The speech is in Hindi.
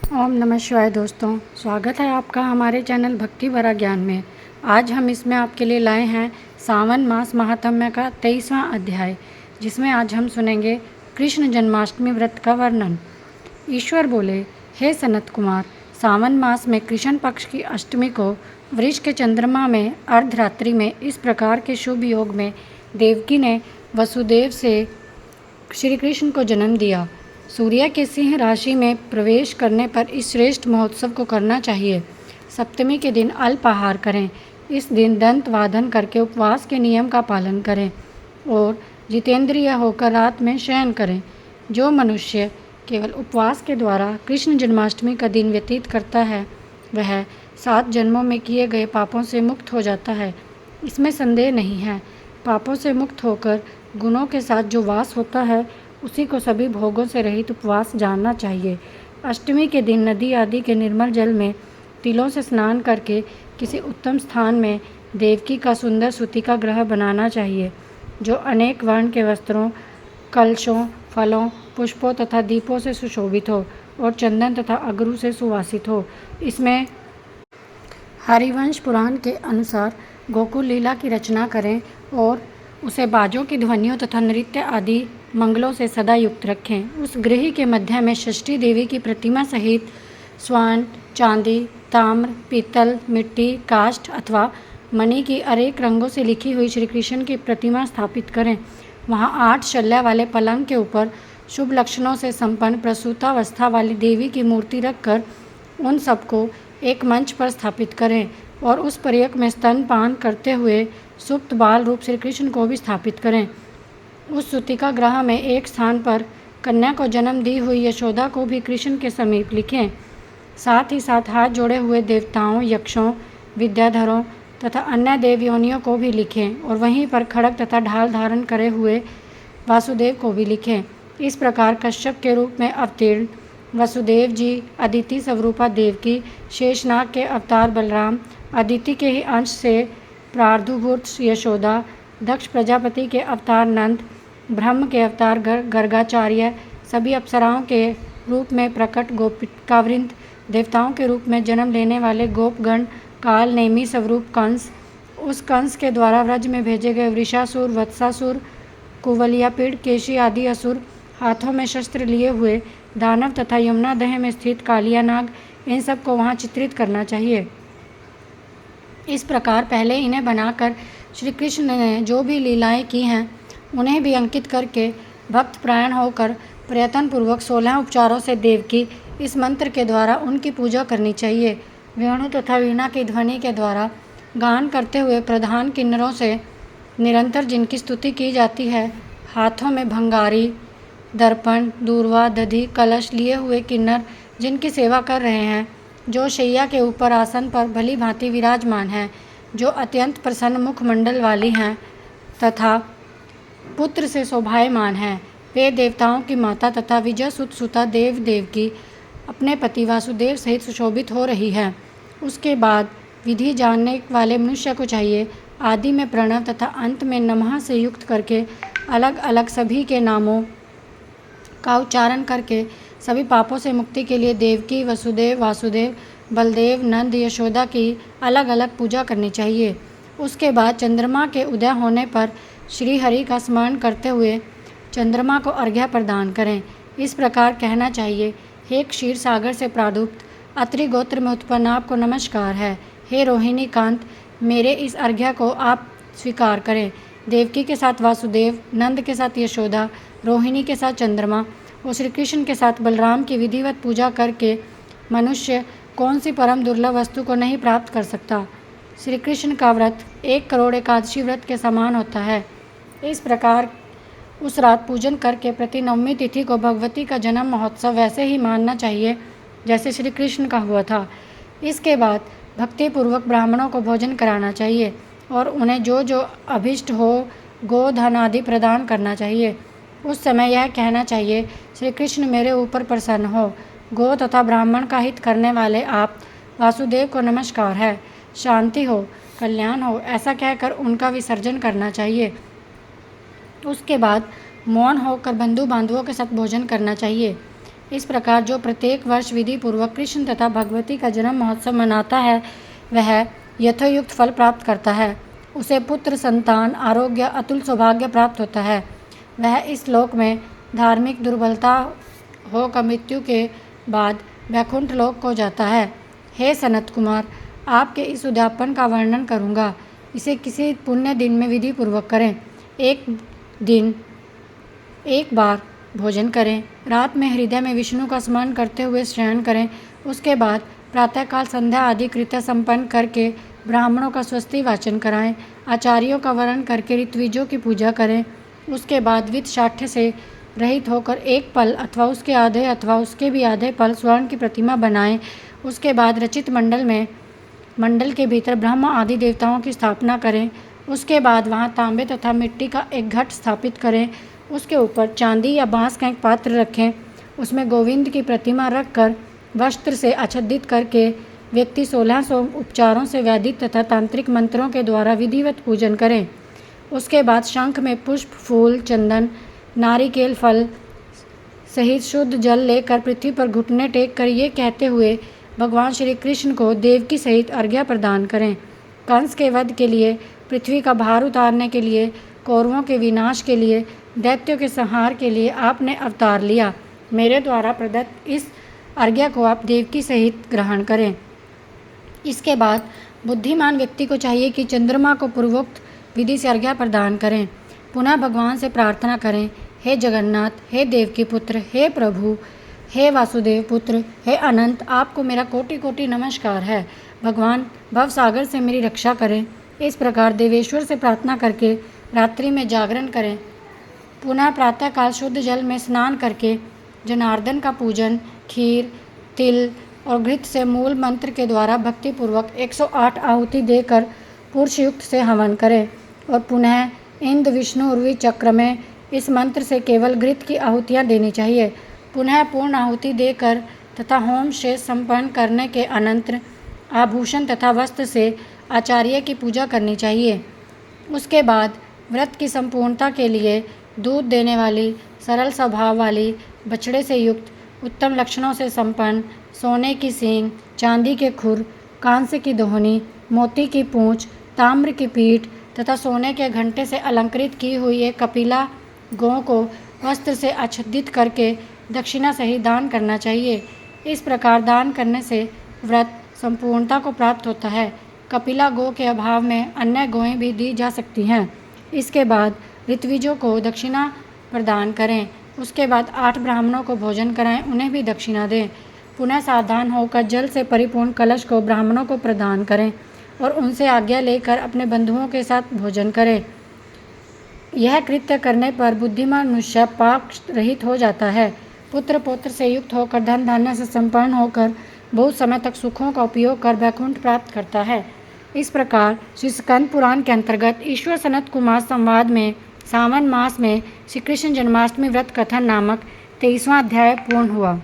ओम नमः शिवाय दोस्तों, स्वागत है आपका हमारे चैनल भक्ति भरा ज्ञान में। आज हम इसमें आपके लिए लाए हैं सावन मास महात्म्य का 23वां अध्याय, जिसमें आज हम सुनेंगे कृष्ण जन्माष्टमी व्रत का वर्णन। ईश्वर बोले, हे सनत कुमार, सावन मास में कृष्ण पक्ष की अष्टमी को वृष के चंद्रमा में अर्धरात्रि में इस प्रकार के शुभ योग में देवकी ने वसुदेव से श्री कृष्ण को जन्म दिया। सूर्य के सिंह राशि में प्रवेश करने पर इस श्रेष्ठ महोत्सव को करना चाहिए। सप्तमी के दिन अल्पाहार करें। इस दिन दंत वादन करके उपवास के नियम का पालन करें और जितेंद्रिय होकर रात में शयन करें। जो मनुष्य केवल उपवास के द्वारा कृष्ण जन्माष्टमी का दिन व्यतीत करता है, वह 7 जन्मों में किए गए पापों से मुक्त हो जाता है। इसमें संदेह नहीं है। पापों से मुक्त होकर गुणों के साथ जो वास होता है, उसी को सभी भोगों से रहित उपवास जानना चाहिए। अष्टमी के दिन नदी आदि के निर्मल जल में तिलों से स्नान करके किसी उत्तम स्थान में देवकी का सुंदर सूतिका ग्रह बनाना चाहिए, जो अनेक वर्ण के वस्त्रों, कलशों, फलों, पुष्पों तथा दीपों से सुशोभित हो और चंदन तथा अगरू से सुवासित हो। इसमें हरिवंश पुराण के अनुसार गोकुल लीला की रचना करें और उसे बाजों की ध्वनियों तथा नृत्य आदि मंगलों से सदा युक्त रखें। उस गृह के मध्य में षष्ठी देवी की प्रतिमा सहित स्वर्ण, चांदी, ताम्र, पीतल, मिट्टी, काष्ठ अथवा मणि की अनेक रंगों से लिखी हुई श्री कृष्ण की प्रतिमा स्थापित करें। वहाँ 8 शल्य वाले पलंग के ऊपर शुभ लक्षणों से संपन्न प्रसूतावस्था वाली देवी की मूर्ति रखकर उन सबको एक मंच पर स्थापित करें और उस पर्यक में स्तनपान करते हुए सुप्त बाल रूप श्री कृष्ण को भी स्थापित करें। उस सूतिका ग्रह में एक स्थान पर कन्या को जन्म दी हुई यशोदा को भी कृष्ण के समीप लिखें। साथ ही साथ हाथ जोड़े हुए देवताओं, यक्षों, विद्याधरों तथा अन्य देवयोनियों को भी लिखें और वहीं पर खड्ग तथा ढाल धारण करे हुए वासुदेव को भी लिखें। इस प्रकार कश्यप के रूप में अवतीर्ण वसुदेव जी, अदिति स्वरूपा देवकी, शेषनाग के अवतार बलराम, अदिति के ही अंश से प्रादुर्भूत यशोदा, दक्ष प्रजापति के अवतार नंद, ब्रह्म के अवतार गर्गाचार्य, सभी अप्सराओं के रूप में प्रकट गोपिकावृंद, देवताओं के रूप में जन्म लेने वाले गोपगण, काल नेमी स्वरूप कंस, उस कंस के द्वारा व्रज में भेजे गए वृषासुर, वत्सासुर, कुवलियापीड़, केशी आदि असुर, हाथों में शस्त्र लिए हुए दानव तथा यमुना दह में स्थित कालियानाग, इन सब को वहाँ चित्रित करना चाहिए। इस प्रकार पहले इन्हें बनाकर श्री कृष्ण ने जो भी लीलाएं की हैं, उन्हें भी अंकित करके भक्त प्राण होकर प्रयत्नपूर्वक 16 उपचारों से देवकी इस मंत्र के द्वारा उनकी पूजा करनी चाहिए। वेणु तथा वीणा की ध्वनि के द्वारा गान करते हुए प्रधान किन्नरों से निरंतर जिनकी स्तुति की जाती है, हाथों में भंगारी, दर्पण, दूर्वा, दधि, कलश लिए हुए किन्नर जिनकी सेवा कर रहे हैं, जो शैया के ऊपर आसन पर भली भांति विराजमान हैं, जो अत्यंत प्रसन्न मुखमंडल वाली हैं तथा पुत्र से शोभायमान हैं, वे देवताओं की माता तथा विजय सुता देव देवकी अपने पति वासुदेव सहित सुशोभित हो रही है। उसके बाद विधि जानने वाले मनुष्य को चाहिए आदि में प्रणव तथा अंत में नमः से युक्त करके अलग अलग सभी के नामों का उच्चारण करके सभी पापों से मुक्ति के लिए देवकी, वसुदेव, वासुदेव, बलदेव, नंद, यशोदा की अलग अलग पूजा करनी चाहिए। उसके बाद चंद्रमा के उदय होने पर श्री हरि का स्मरण करते हुए चंद्रमा को अर्घ्य प्रदान करें। इस प्रकार कहना चाहिए, हे क्षीर सागर से प्रादुप्त अत्रि गोत्र में उत्पन्न आपको नमस्कार है। हे रोहिणी कांत, मेरे इस अर्घ्य को आप स्वीकार करें। देवकी के साथ वासुदेव, नंद के साथ यशोदा, रोहिणी के साथ चंद्रमा और श्री कृष्ण के साथ बलराम की विधिवत पूजा करके मनुष्य कौन सी परम दुर्लभ वस्तु को नहीं प्राप्त कर सकता। श्री कृष्ण का व्रत 1 करोड़ एकादशी व्रत के समान होता है। इस प्रकार उस रात पूजन करके प्रति नवमी तिथि को भगवती का जन्म महोत्सव वैसे ही मानना चाहिए जैसे श्री कृष्ण का हुआ था। इसके बाद भक्तिपूर्वक ब्राह्मणों को भोजन कराना चाहिए और उन्हें जो जो अभिष्ट हो गो धन आदि प्रदान करना चाहिए। उस समय यह कहना चाहिए, श्री कृष्ण मेरे ऊपर प्रसन्न हो, गो तथा ब्राह्मण का हित करने वाले आप वासुदेव को नमस्कार है, शांति हो, कल्याण हो, ऐसा कहकर उनका विसर्जन करना चाहिए। उसके बाद मौन होकर बंधु बांधवों के साथ भोजन करना चाहिए। इस प्रकार जो प्रत्येक वर्ष विधि पूर्वक कृष्ण तथा भगवती का जन्म महोत्सव मनाता है वह यथोयुक्त फल प्राप्त करता है। उसे पुत्र, संतान, आरोग्य, अतुल सौभाग्य प्राप्त होता है। वह इस लोक में धार्मिक दुर्बलता होकर मृत्यु के बाद वैकुंठ लोक को जाता है। हे सनत कुमार, आपके इस उद्यापन का वर्णन करूँगा। इसे किसी पुण्य दिन में विधि पूर्वक करें। एक बार भोजन करें। रात में हृदय में विष्णु का स्मरण करते हुए शयन करें। उसके बाद प्रातःकाल संध्या आदि कृत्य संपन्न करके ब्राह्मणों का स्वस्ति वाचन कराएं। आचार्यों का वरण करके ऋत्विजों की पूजा करें। उसके बाद वित्त शाठ्य से रहित होकर एक पल अथवा उसके आधे अथवा उसके भी आधे पल स्वर्ण की प्रतिमा बनाएं। उसके बाद रचित मंडल के भीतर ब्रह्म आदि देवताओं की स्थापना करें। उसके बाद वहाँ तांबे तथा मिट्टी का एक घट स्थापित करें। उसके ऊपर चांदी या बांस का एक पात्र रखें। उसमें गोविंद की प्रतिमा रखकर वस्त्र से आच्छादित करके व्यक्ति 1600 उपचारों से वैदिक तथा तांत्रिक मंत्रों के द्वारा विधिवत पूजन करें। उसके बाद शंख में पुष्प, फूल, चंदन, नारिकेल फल सहित शुद्ध जल लेकर पृथ्वी पर घुटने टेक कर ये कहते हुए भगवान श्री कृष्ण को देवकी सहित अर्घ्य प्रदान करें। कंस के वध के लिए, पृथ्वी का भार उतारने के लिए, कौरवों के विनाश के लिए, दैत्यों के संहार के लिए आपने अवतार लिया। मेरे द्वारा प्रदत्त इस अर्घ्य को आप देवकी सहित ग्रहण करें। इसके बाद बुद्धिमान व्यक्ति को चाहिए कि चंद्रमा को पूर्वोक्त विधि से अर्घ्य प्रदान करें। पुनः भगवान से प्रार्थना करें, हे जगन्नाथ, हे देवकी पुत्र, हे प्रभु, हे वासुदेव पुत्र, हे अनंत, आपको मेरा कोटि कोटि नमस्कार है। भगवान भवसागर से मेरी रक्षा करें। इस प्रकार देवेश्वर से प्रार्थना करके रात्रि में जागरण करें। पुनः प्रातःकाल शुद्ध जल में स्नान करके जनार्दन का पूजन खीर, तिल और घृत से मूल मंत्र के द्वारा भक्तिपूर्वक 108 आहुति देकर पुरुष युक्त से हवन करें और पुनः इंद्र, विष्णु, उर्वी चक्र में इस मंत्र से केवल घृत की आहुतियाँ देनी चाहिए। पुनः पूर्ण आहुति देकर तथा होम शेष संपन्न करने के अनंतर आभूषण तथा वस्त्र से आचार्य की पूजा करनी चाहिए। उसके बाद व्रत की संपूर्णता के लिए दूध देने वाली, सरल स्वभाव वाली, बछड़े से युक्त, उत्तम लक्षणों से संपन्न, सोने की सींग, चांदी के खुर, कांस्य की दोहनी, मोती की पूंछ, ताम्र की पीठ तथा सोने के घंटे से अलंकृत की हुई एक कपिला गौ को वस्त्र से आच्छादित करके दक्षिणा सहित दान करना चाहिए। इस प्रकार दान करने से व्रत संपूर्णता को प्राप्त होता है। कपिला गौ के अभाव में अन्य गौएं भी दी जा सकती हैं। इसके बाद ऋत्विजों को दक्षिणा प्रदान करें। उसके बाद 8 ब्राह्मणों को भोजन कराएं, उन्हें भी दक्षिणा दें। पुनः सावधान होकर जल से परिपूर्ण कलश को ब्राह्मणों को प्रदान करें और उनसे आज्ञा लेकर अपने बंधुओं के साथ भोजन करें। यह कृत्य करने पर बुद्धिमान मनुष्य पाप रहित हो जाता है। पुत्र पौत्र से युक्त होकर धन धान्य से संपन्न होकर बहुत समय तक सुखों का उपयोग कर वैकुंठ प्राप्त करता है। इस प्रकार श्री स्कंद पुराण के अंतर्गत ईश्वर सनत कुमार संवाद में सावन मास में श्री कृष्ण जन्माष्टमी व्रत कथन नामक 23वां अध्याय पूर्ण हुआ।